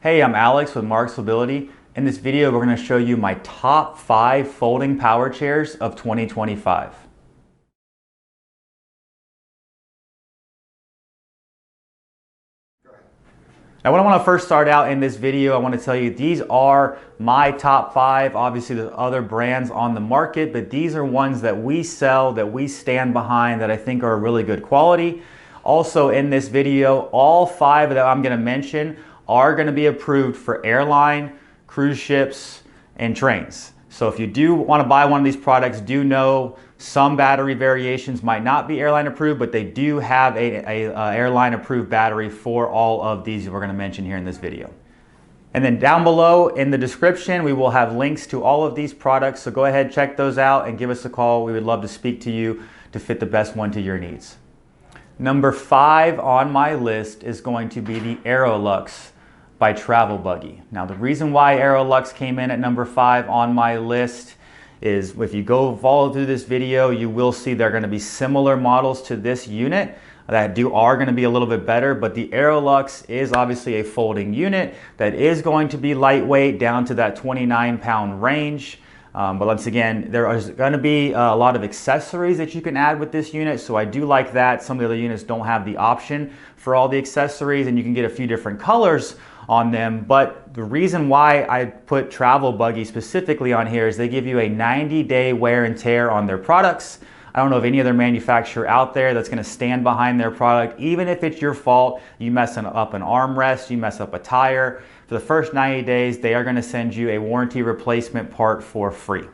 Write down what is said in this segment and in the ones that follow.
Hey, I'm Alex with Marc's Mobility. In this video, we're going to show you my top 5 folding power chairs of 2025. Now, what I want to first start out in this video, I want to tell you these are my top 5. Obviously, there's other brands on the market, but these are ones that we sell, that we stand behind, that I think are really good quality. Also, in this video, all 5 that I'm going to mention are going to be approved for airline, cruise ships, and trains. So if you do want to buy one of these products, do know some battery variations might not be airline approved, but they do have a airline approved battery for all of these we're going to mention here in this video. And then down below in the description, we will have links to all of these products. So go ahead, check those out and give us a call. We would love to speak to you to fit the best one to your needs. Number 5 on my list is going to be the Aerolux by Travel Buggy. Now, the reason why Aerolux came in at number 5 on my list is if you go follow through this video, you will see there are going to be similar models to this unit that are going to be a little bit better, but the Aerolux is obviously a folding unit that is going to be lightweight down to that 29-pound range. But once again, there is going to be a lot of accessories that you can add with this unit, so I do like that. Some of the other units don't have the option for all the accessories, and you can get a few different colors on them. But the reason why I put Travel Buggy specifically on here is they give you a 90-day wear and tear on their products. I don't know of any other manufacturer out there that's going to stand behind their product. Even if it's your fault, you mess up an armrest, you mess up a tire, for the first 90 days, they are going to send you a warranty replacement part for free.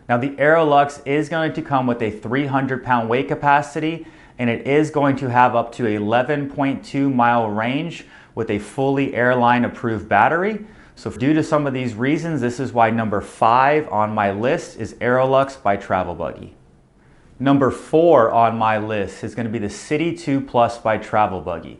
Now, the Aerolux is going to come with a 300-pound weight capacity, and it is going to have up to 11.2 mile range with a fully airline approved battery. So due to some of these reasons, this is why number 5 on my list is Aerolux by Travel Buggy. Number 4 on my list is going to be the City 2 Plus by Travel Buggy.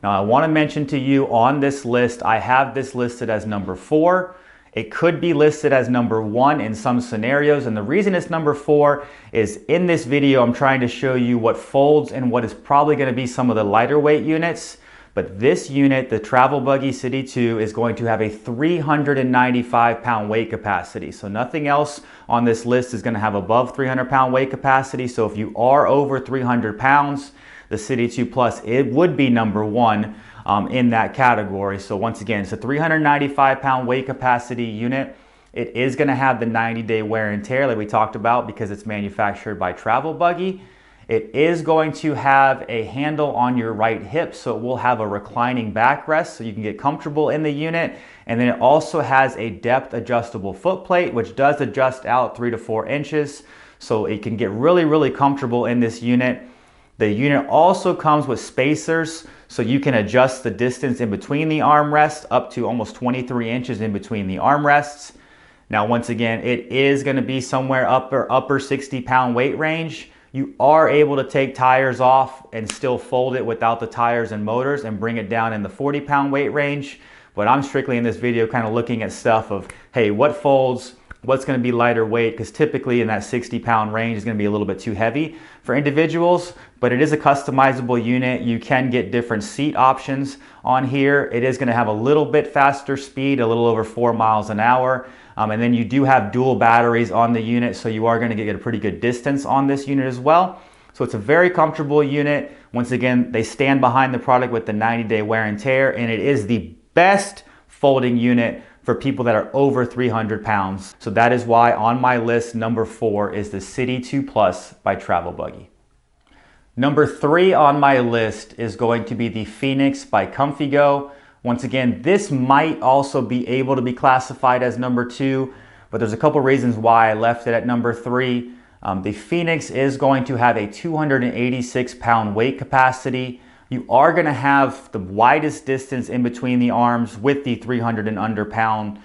Now, I want to mention to you on this list, I have this listed as number 4. It could be listed as number 1 in some scenarios, and the reason it's number 4 is in this video I'm trying to show you what folds and what is probably going to be some of the lighter weight units. But this unit, the Travel Buggy City 2, is going to have a 395-pound weight capacity. So nothing else on this list is going to have above 300-pound weight capacity. So if you are over 300 pounds, the City 2 Plus, it would be number 1 in that category. So once again, it's a 395-pound weight capacity unit. It is going to have the 90-day wear and tear like we talked about because it's manufactured by Travel Buggy. It is going to have a handle on your right hip, so it will have a reclining backrest so you can get comfortable in the unit. And then it also has a depth adjustable foot plate, which does adjust out 3 to 4 inches. So it can get really, really comfortable in this unit. The unit also comes with spacers, so you can adjust the distance in between the armrests up to almost 23 inches in between the armrests. Now, once again, it is going to be somewhere upper 60-pound weight range. You are able to take tires off and still fold it without the tires and motors and bring it down in the 40-pound weight range. But I'm strictly in this video kind of looking at stuff of, hey, what folds, what's going to be lighter weight, because typically in that 60-pound range is going to be a little bit too heavy for individuals, but it is a customizable unit. You can get different seat options on here. It is going to have a little bit faster speed, a little over 4 miles an hour. And then you do have dual batteries on the unit, so you are going to get a pretty good distance on this unit as well. So it's a very comfortable unit. Once again, they stand behind the product with the 90-day wear and tear, and it is the best folding unit for people that are over 300 pounds. So that is why on my list, number 4 is the City 2 Plus by Travel Buggy. Number 3 on my list is going to be the Phoenix by ComfyGo. Once again, this might also be able to be classified as number 2, but there's a couple reasons why I left it at number 3. The Phoenix is going to have a 286-pound weight capacity. You are going to have the widest distance in between the arms with the 300 and under pound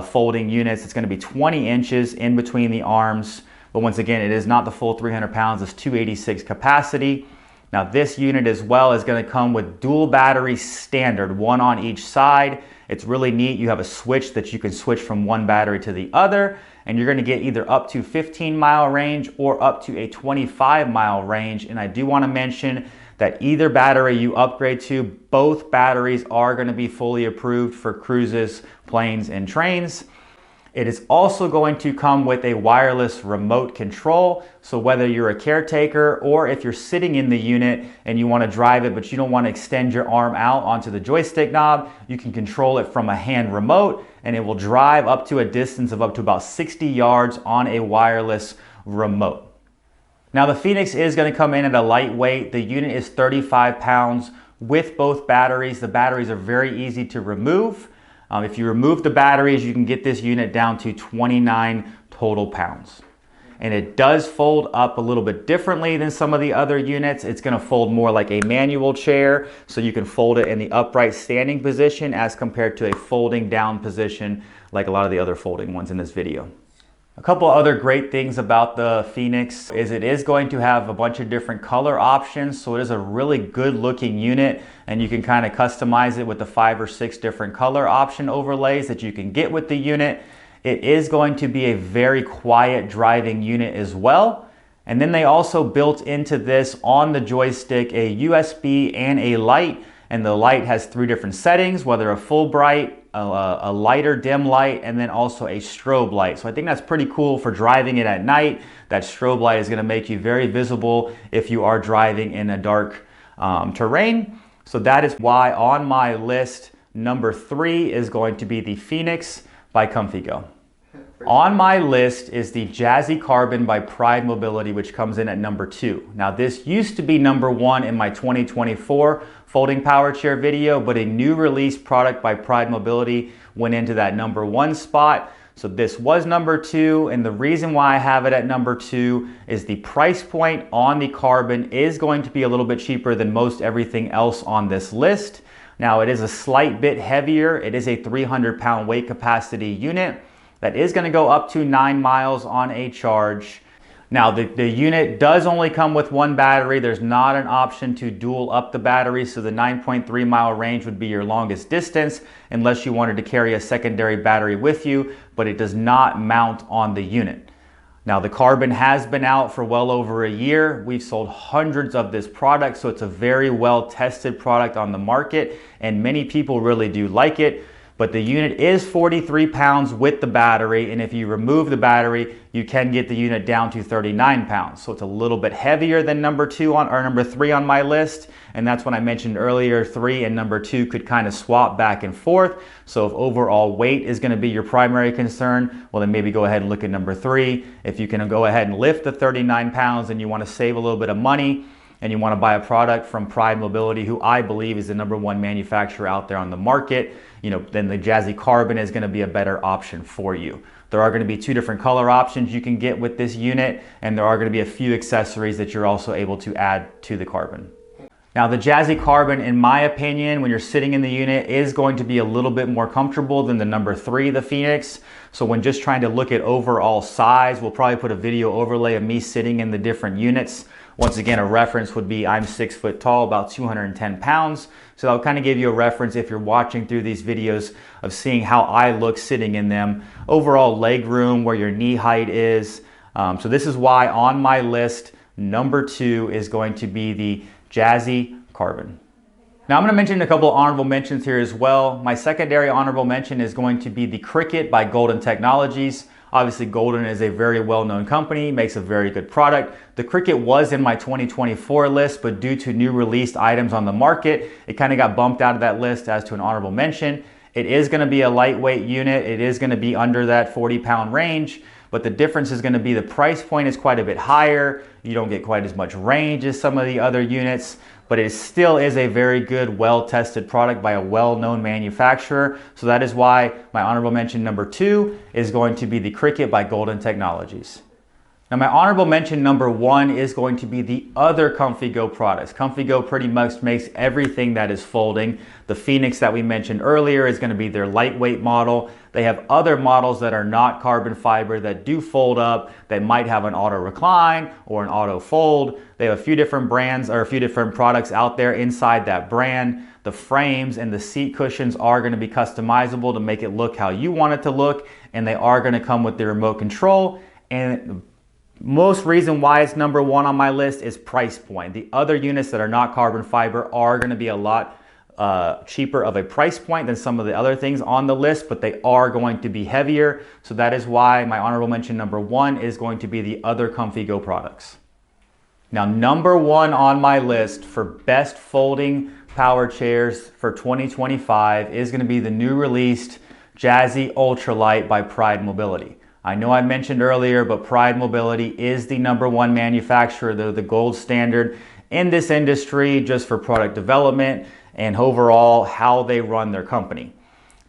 folding units. It's going to be 20 inches in between the arms, but once again, it is not the full 300 pounds. It's 286 capacity. Now, this unit as well is going to come with dual battery standard, 1 on each side. It's really neat. You have a switch that you can switch from one battery to the other, and you're going to get either up to 15-mile range or up to a 25-mile range. And I do want to mention that either battery you upgrade to, both batteries are going to be fully approved for cruises, planes, and trains. It is also going to come with a wireless remote control. So whether you're a caretaker or if you're sitting in the unit and you want to drive it, but you don't want to extend your arm out onto the joystick knob, you can control it from a hand remote, and it will drive up to a distance of up to about 60 yards on a wireless remote. Now the Phoenix is going to come in at a lightweight. The unit is 35 pounds with both batteries. The batteries are very easy to remove. If you remove the batteries, you can get this unit down to 29 total pounds. And it does fold up a little bit differently than some of the other units. It's going to fold more like a manual chair, so you can fold it in the upright standing position as compared to a folding down position like a lot of the other folding ones in this video. A couple other great things about the Phoenix is it is going to have a bunch of different color options, so it is a really good looking unit, and you can kind of customize it with the 5 or 6 different color option overlays that you can get with the unit. It is going to be a very quiet driving unit as well. And then they also built into this on the joystick a USB and a light, and the light has 3 different settings, whether a full bright, a lighter dim light, and then also a strobe light. So I think that's pretty cool for driving it at night. That strobe light is going to make you very visible if you are driving in a dark terrain. So that is why on my list, number 3 is going to be the Phoenix by ComfyGo. On my list is the Jazzy Carbon by Pride Mobility, which comes in at number 2. Now this used to be number 1 in my 2024 folding power chair video, but a new release product by Pride Mobility went into that number 1 spot. So this was number 2, and the reason why I have it at number 2 is the price point on the Carbon is going to be a little bit cheaper than most everything else on this list. Now it is a slight bit heavier. It is a 300-pound weight capacity unit that is going to go up to 9 miles on a charge. Now the unit does only come with 1 battery. There's not an option to dual up the battery, so the 9.3 mile range would be your longest distance unless you wanted to carry a secondary battery with you, but it does not mount on the unit. Now the Carbon has been out for well over a year. We've sold hundreds of this product, so it's a very well tested product on the market, and many people really do like it. But the unit is 43 pounds with the battery, and if you remove the battery, you can get the unit down to 39 pounds. So it's a little bit heavier than number 3 on my list, and that's when I mentioned earlier 3 and number 2 could kind of swap back and forth. So if overall weight is going to be your primary concern, well then maybe go ahead and look at number 3. If you can go ahead and lift the 39 pounds and you want to save a little bit of money, and you want to buy a product from Pride Mobility, who I believe is the number 1 manufacturer out there on the market, then the Jazzy Carbon is going to be a better option for you. There are going to be 2 different color options you can get with this unit, and there are going to be a few accessories that you're also able to add to the Carbon. Now the Jazzy Carbon, in my opinion, when you're sitting in the unit, is going to be a little bit more comfortable than the number 3, the Phoenix. So when just trying to look at overall size, we'll probably put a video overlay of me sitting in the different units. Once again, a reference would be I'm 6 foot tall, about 210 pounds. So that'll kind of give you a reference if you're watching through these videos of seeing how I look sitting in them. Overall leg room, where your knee height is. So this is why on my list, number 2 is going to be the Jazzy Carbon. Now I'm going to mention a couple of honorable mentions here as well. My secondary honorable mention is going to be the Cricket by Golden Technologies. Obviously Golden is a very well-known company, makes a very good product. The Cricket was in my 2024 list, but due to new released items on the market, it kind of got bumped out of that list as to an honorable mention. It is going to be a lightweight unit. It is going to be under that 40-pound range, but the difference is going to be the price point is quite a bit higher. You don't get quite as much range as some of the other units, but it still is a very good, well-tested product by a well-known manufacturer. So that is why my honorable mention number 2 is going to be the Cricket by Golden Technologies. Now my honorable mention number 1 is going to be the other ComfyGo products. ComfyGo pretty much makes everything that is folding. The Phoenix that we mentioned earlier is going to be their lightweight model. They have other models that are not carbon fiber that do fold up, that might have an auto recline or an auto fold. They have a few different brands or a few different products out there inside that brand. The frames and the seat cushions are going to be customizable to make it look how you want it to look, and they are going to come with the remote control. And Most reason why it's number one on my list is price point. The other units that are not carbon fiber are going to be a lot cheaper of a price point than some of the other things on the list, but they are going to be heavier. So that is why my honorable mention number one is going to be the other Comfy Go products. Now, number one on my list for best folding power chairs for 2025 is going to be the new released Jazzy Ultralight by Pride Mobility. I know I mentioned earlier, but Pride Mobility is the number one manufacturer. They're the gold standard in this industry just for product development and overall how they run their company.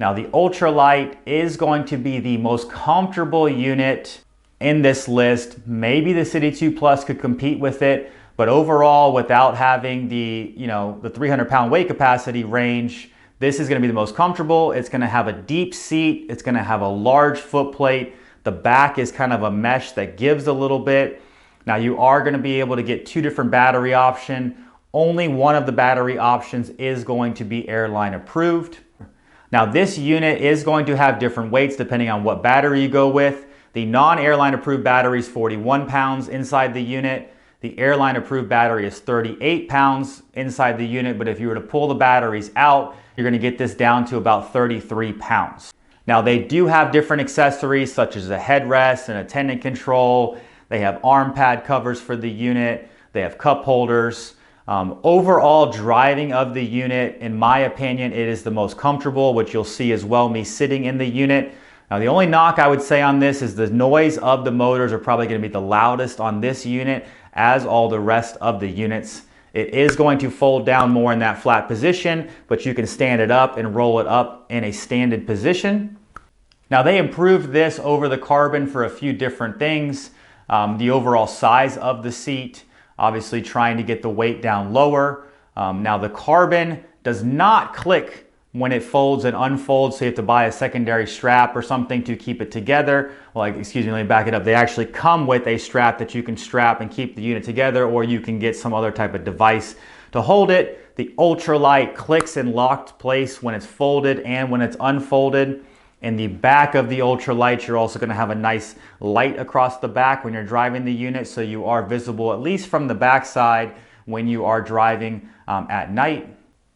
Now, the Ultralight is going to be the most comfortable unit in this list. Maybe the City 2 Plus could compete with it, but overall, without having the 300-pound weight capacity range, this is going to be the most comfortable. It's going to have a deep seat. It's going to have a large foot plate. The back is kind of a mesh that gives a little bit. Now, you are going to be able to get two different battery options. Only one of the battery options is going to be airline approved. Now, this unit is going to have different weights depending on what battery you go with. The non-airline approved battery is 41 pounds inside the unit. The airline approved battery is 38 pounds inside the unit, but if you were to pull the batteries out, you're going to get this down to about 33 pounds. Now, they do have different accessories such as a headrest and attendant control. They have arm pad covers for the unit. They have cup holders. Overall driving of the unit, in my opinion, it is the most comfortable, which you'll see as well me sitting in the unit. Now, the only knock I would say on this is the noise of the motors are probably going to be the loudest on this unit as all the rest of the units. It is going to fold down more in that flat position, but you can stand it up and roll it up in a standing position. Now, they improved this over the carbon for a few different things. The overall size of the seat, obviously trying to get the weight down lower. Now, the carbon does not click when it folds and unfolds, so you have to buy a secondary strap or something to keep it together. Well, excuse me, let me back it up. They actually come with a strap that you can strap and keep the unit together, or you can get some other type of device to hold it. The Ultralight clicks in locked place when it's folded and when it's unfolded. In the back of the Ultralight, you're also going to have a nice light across the back when you're driving the unit, so you are visible at least from the back side when you are driving at night.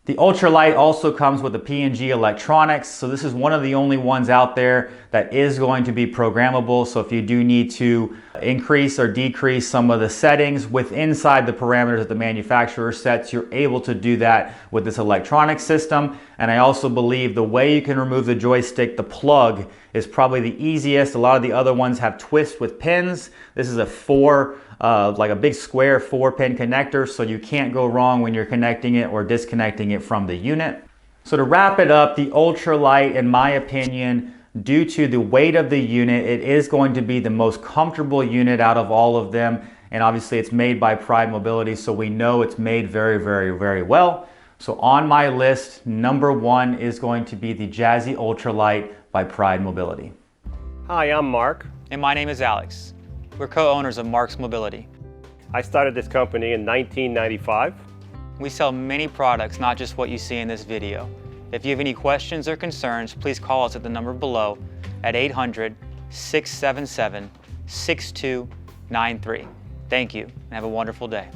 The Ultralight also comes with the P&G electronics, so this is one of the only ones out there that is going to be programmable. So if you do need to increase or decrease some of the settings inside the parameters that the manufacturer sets, you're able to do that with this electronic system. And I also believe the way you can remove the joystick, the plug, is probably the easiest. A lot of the other ones have twists with pins. This is like a big square 4-pin connector, so you can't go wrong when you're connecting it or disconnecting it from the unit. So to wrap it up, the Ultralight, in my opinion, due to the weight of the unit, it is going to be the most comfortable unit out of all of them. And obviously it's made by Pride Mobility, so we know it's made very, very, very well. So on my list, number one is going to be the Jazzy Ultralight by Pride Mobility. Hi, I'm Mark. And my name is Alex. We're co-owners of Marc's Mobility. I started this company in 1995. We sell many products, not just what you see in this video. If you have any questions or concerns, please call us at the number below at 800-677-6293. Thank you, and have a wonderful day.